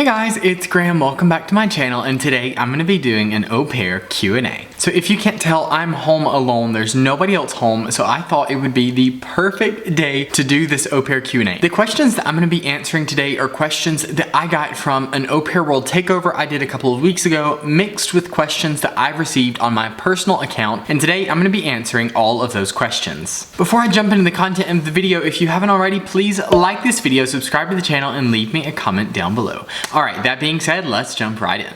Hey guys, it's Graham. Welcome back to my channel, and today I'm going to be doing an au pair Q&A. So if you can't tell, I'm home alone. There's nobody else home, so I thought it would be the perfect day to do this au pair Q&A. The questions that I'm going to be answering today are questions that I got from an AuPairWorld takeover I did a couple of weeks ago, mixed with questions that I've received on my personal account, and today I'm going to be answering all of those questions. Before I jump into the content of the video, if you haven't already, please like this video, subscribe to the channel, and leave me a comment down below. Alright, that being said, let's jump right in.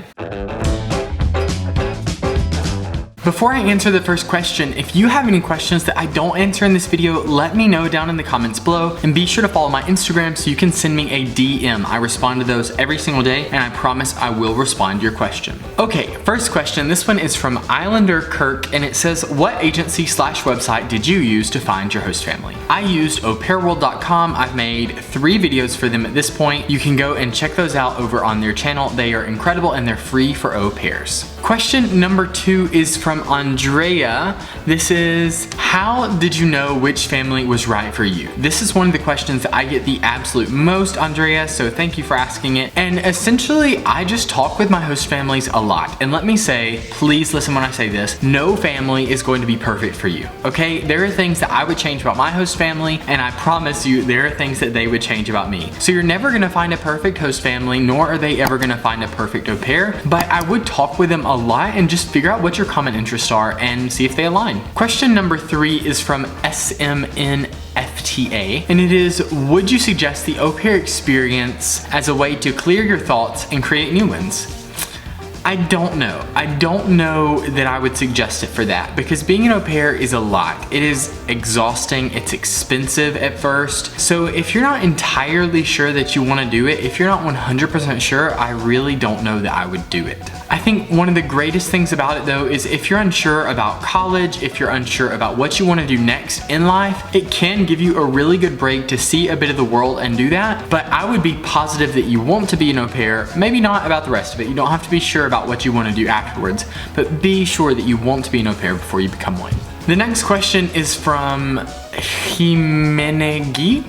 Before I answer the first question, if you have any questions that I don't answer in this video, let me know down in the comments below, and be sure to follow my Instagram so you can send me a DM. I respond to those every single day, and I promise I will respond to your question. Okay, first question. This one is from Islander Kirk, and it says, what agency/website did you use to find your host family? I used AuPairWorld.com. I've made 3 videos for them at this point. You can go and check those out over on their channel. They are incredible and they're free for au pairs. Question number 2 is from Andrea. This is, how did you know which family was right for you? This is one of the questions that I get the absolute most, Andrea, so thank you for asking it. And essentially, I just talk with my host families a lot. And let me say, please listen when I say this, no family is going to be perfect for you, okay? There are things that I would change about my host family, and I promise you, there are things that they would change about me. So you're never gonna find a perfect host family, nor are they ever gonna find a perfect au pair, but I would talk with them a lot and just figure out what your common interests are and see if they align. Question number 3 is from SMNFTA, and it is, would you suggest the au pair experience as a way to clear your thoughts and create new ones? I don't know. I don't know that I would suggest it for that, because being an au pair is a lot. It is exhausting, it's expensive at first. So if you're not entirely sure that you want to do it, if you're not 100% sure, I really don't know that I would do it. I think one of the greatest things about it though is if you're unsure about college, if you're unsure about what you want to do next in life, it can give you a really good break to see a bit of the world and do that. But I would be positive that you want to be an au pair, maybe not about the rest of it. You don't have to be sure about what you want to do afterwards, but be sure that you want to be an au pair before you become one. The next question is from Jimenegi.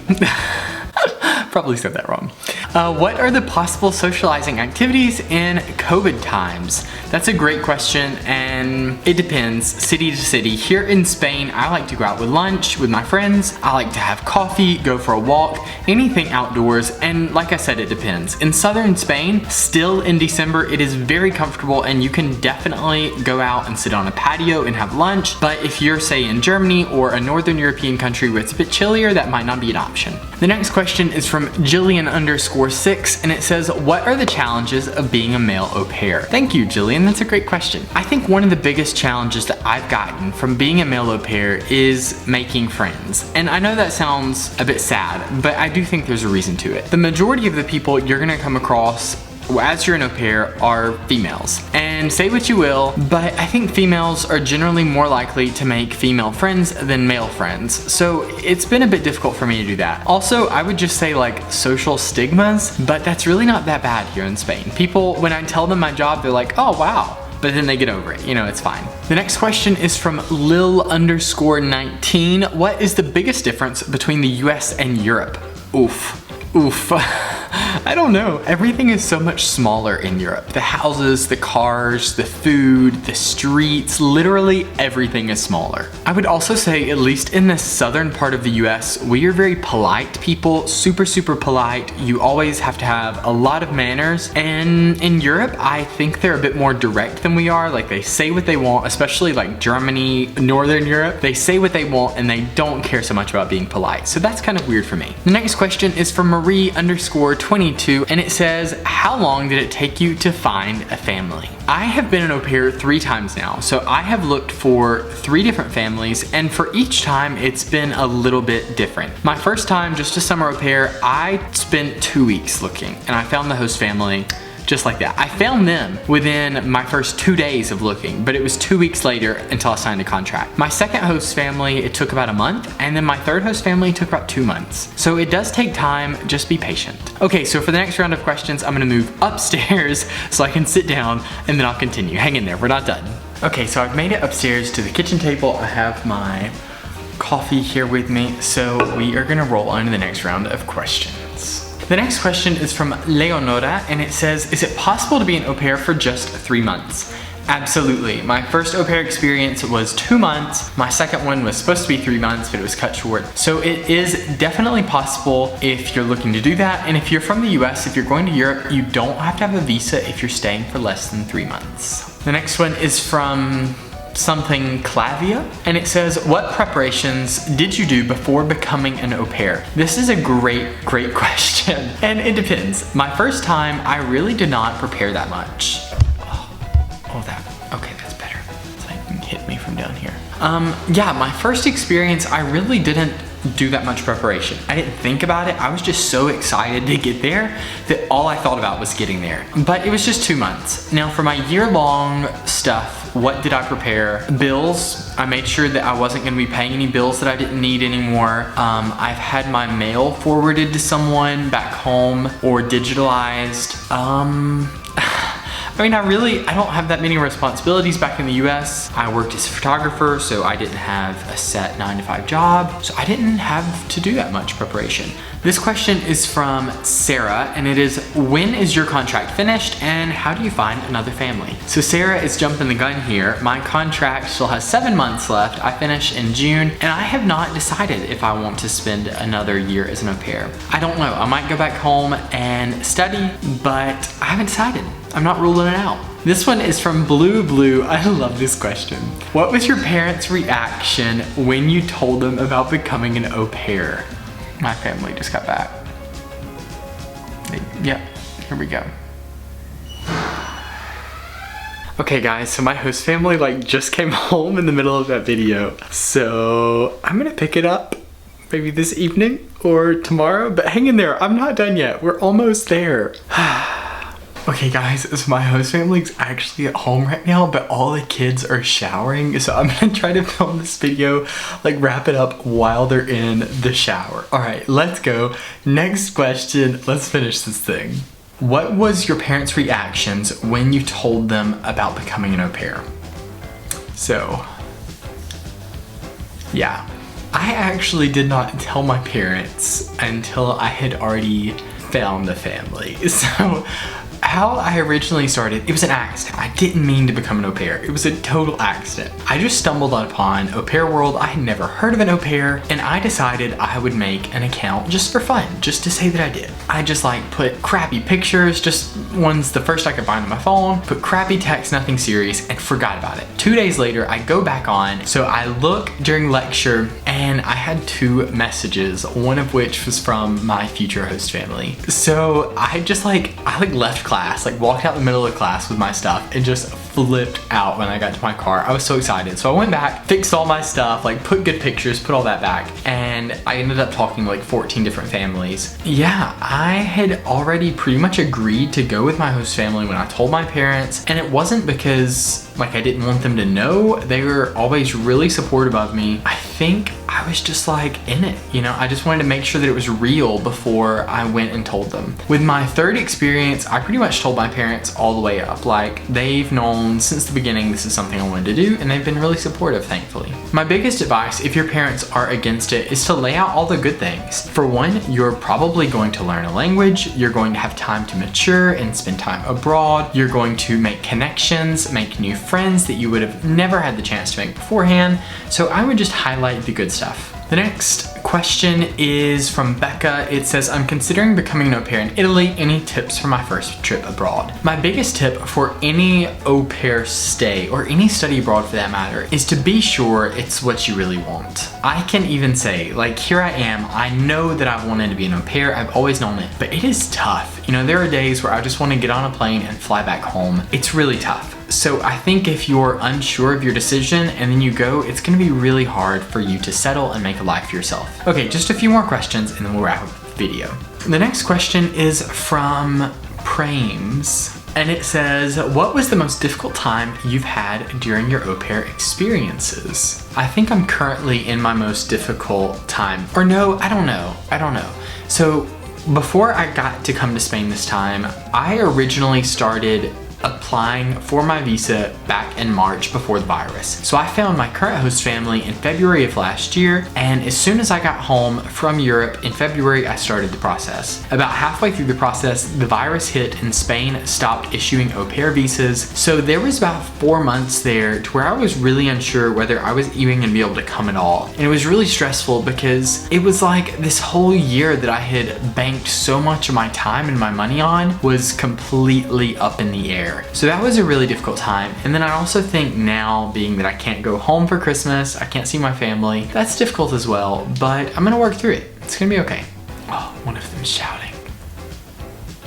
Probably said that wrong. What are the possible socializing activities in COVID times? That's a great question, and it depends city to city. Here in Spain, I like to go out with lunch with my friends. I like to have coffee, go for a walk, anything outdoors, and like I said, it depends. In southern Spain, still in December, it is very comfortable and you can definitely go out and sit on a patio and have lunch, but if you're, say, in Germany or a northern European country where it's a bit chillier, that might not be an option. The next question is from Jillian_6, and it says, what are the challenges of being a male au pair? Thank you, Jillian, that's a great question. I think one of the biggest challenges that I've gotten from being a male au pair is making friends. And I know that sounds a bit sad, but I do think there's a reason to it. The majority of the people you're gonna come across as you're an au pair are females. And say what you will, but I think females are generally more likely to make female friends than male friends. So it's been a bit difficult for me to do that. Also, I would just say like social stigmas, but that's really not that bad here in Spain. People, when I tell them my job, they're like, oh wow. But then they get over it, you know, it's fine. The next question is from Lil_19. What is the biggest difference between the US and Europe? Oof. I don't know. Everything is so much smaller in Europe. The houses, the cars, the food, the streets, literally everything is smaller. I would also say, at least in the southern part of the US, we are very polite people, super polite. You always have to have a lot of manners. And in Europe, I think they're a bit more direct than we are. Like, they say what they want, especially like Germany, Northern Europe. They say what they want and they don't care so much about being polite. So that's kind of weird for me. The next question is from Marie_22, and it says, how long did it take you to find a family? I have been an au pair 3 times now, so I have looked for 3 different families, and for each time it's been a little bit different. My first time, just a summer au pair, I spent 2 weeks looking, and I found the host family just like that. I found them within my first 2 days of looking, but it was 2 weeks later until I signed a contract. My second host family, it took about a month, and then my third host family took about 2 months. So it does take time, just be patient. Okay, so for the next round of questions, I'm gonna move upstairs so I can sit down, and then I'll continue. Hang in there, we're not done. Okay, so I've made it upstairs to the kitchen table. I have my coffee here with me, so we are gonna roll on to the next round of questions. The next question is from Leonora, and it says, is it possible to be an au pair for just 3 months? Absolutely. My first au pair experience was 2 months. My second one was supposed to be 3 months, but it was cut short. So it is definitely possible if you're looking to do that. And if you're from the US, if you're going to Europe, you don't have to have a visa if you're staying for less than 3 months. The next one is from something Clavia, and it says, what preparations did you do before becoming an au pair? This is a great question, and it depends. My first time, I really did not prepare that much. Okay, that's better. It's like hit me from down here. Yeah, my first experience, I really didn't do that much preparation. I didn't think about it. I was just so excited to get there that all I thought about was getting there. But it was just 2 months. Now for my year-long stuff, what did I prepare? Bills. I made sure that I wasn't gonna be paying any bills that I didn't need anymore. I've had my mail forwarded to someone back home or digitalized. I mean, I don't have that many responsibilities back in the US. I worked as a photographer, so I didn't have a set 9-to-5 job, so I didn't have to do that much preparation. This question is from Sarah, and it is, when is your contract finished and how do you find another family? So Sarah is jumping the gun here. My contract still has 7 months left. I finish in June, and I have not decided if I want to spend another year as an au pair. I don't know. I might go back home and study, but I haven't decided. I'm not ruling it out. This one is from Blue. I love this question. What was your parents' reaction when you told them about becoming an au pair? My family just got back. Yep, here we go. Okay guys, so my host family just came home in the middle of that video. So I'm gonna pick it up maybe this evening or tomorrow, but hang in there, I'm not done yet. We're almost there. Okay guys, so my host family's actually at home right now, but all the kids are showering, so I'm gonna try to film this video, wrap it up while they're in the shower. All right, let's go. Next question, let's finish this thing. What was your parents' reactions when you told them about becoming an au pair? So, yeah. I actually did not tell my parents until I had already found the family. So, how I originally started, it was an accident. I didn't mean to become an au pair. It was a total accident. I just stumbled upon AuPairWorld. I had never heard of an au pair, and I decided I would make an account just for fun, just to say that I did. I just put crappy pictures, just ones the first I could find on my phone, put crappy text, nothing serious, and forgot about it. 2 days later, I go back on, so I look during lecture, and I had 2 messages, one of which was from my future host family. So I just I left class, walked out in the middle of class with my stuff and just flipped out when I got to my car. I was so excited. So I went back, fixed all my stuff, put good pictures, put all that back, and I ended up talking to 14 different families. Yeah, I had already pretty much agreed to go with my host family when I told my parents, and it wasn't because I didn't want them to know. They were always really supportive of me. I think I was just in it, I just wanted to make sure that it was real before I went and told them. With my third experience, I pretty much told my parents all the way up. They've known since the beginning this is something I wanted to do, and they've been really supportive, thankfully. My biggest advice, if your parents are against it, is to lay out all the good things. For one, you're probably going to learn a language, you're going to have time to mature and spend time abroad, you're going to make connections, make new friends that you would have never had the chance to make beforehand, so I would just highlight the good stuff. The next question is from Becca. It says, I'm considering becoming an au pair in Italy. Any tips for my first trip abroad? My biggest tip for any au pair stay, or any study abroad for that matter, is to be sure it's what you really want. I can even say, here I am, I know that I've wanted to be an au pair, I've always known it, but it is tough. There are days where I just want to get on a plane and fly back home. It's really tough. So I think if you're unsure of your decision and then you go, it's gonna be really hard for you to settle and make a life for yourself. Okay, just a few more questions and then we'll wrap up the video. The next question is from Prames, and it says, what was the most difficult time you've had during your au pair experiences? I think I'm currently in my most difficult time. Or no, I don't know. So before I got to come to Spain this time, I originally started applying for my visa back in March before the virus. So I found my current host family in February of last year, and as soon as I got home from Europe in February, I started the process. About halfway through the process, the virus hit and Spain stopped issuing au pair visas. So there was about 4 months there to where I was really unsure whether I was even gonna be able to come at all. And it was really stressful because it was like this whole year that I had banked so much of my time and my money on was completely up in the air. So that was a really difficult time. And then I also think now, being that I can't go home for Christmas, I can't see my family, that's difficult as well, but I'm gonna work through it. It's gonna be okay. Oh, one of them shouting.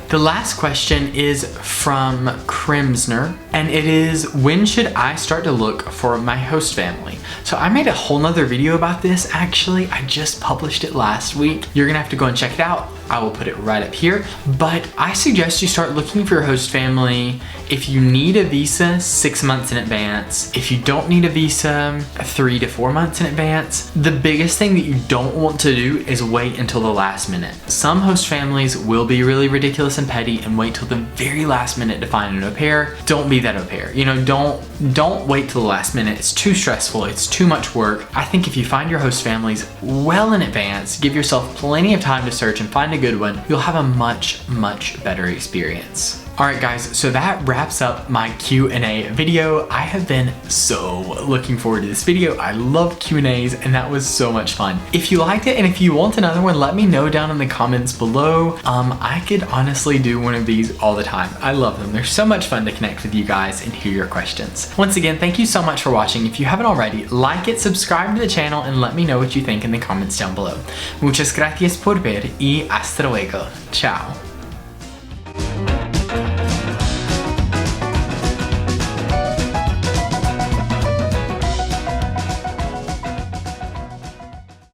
The last question is from Crimsner, and it is, when should I start to look for my host family? So I made a whole nother video about this actually. I just published it last week. You're gonna have to go and check it out. I will put it right up here, but I suggest you start looking for your host family if you need a visa 6 months in advance. If you don't need a visa 3 to 4 months in advance. The biggest thing that you don't want to do is wait until the last minute. Some host families will be really ridiculous and petty and wait till the very last minute to find an au pair. Don't be that au pair. You know, don't wait till the last minute. It's too stressful. It's too much work. I think if you find your host families well in advance, give yourself plenty of time to search and find a good one, you'll have a much better experience. Alright guys, so that wraps up my Q&A video. I have been so looking forward to this video. I love Q&As and that was so much fun. If you liked it and if you want another one, let me know down in the comments below. I could honestly do one of these all the time. I love them. They're so much fun to connect with you guys and hear your questions. Once again, thank you so much for watching. If you haven't already, like it, subscribe to the channel, and let me know what you think in the comments down below. Muchas gracias por ver y hasta luego. Ciao.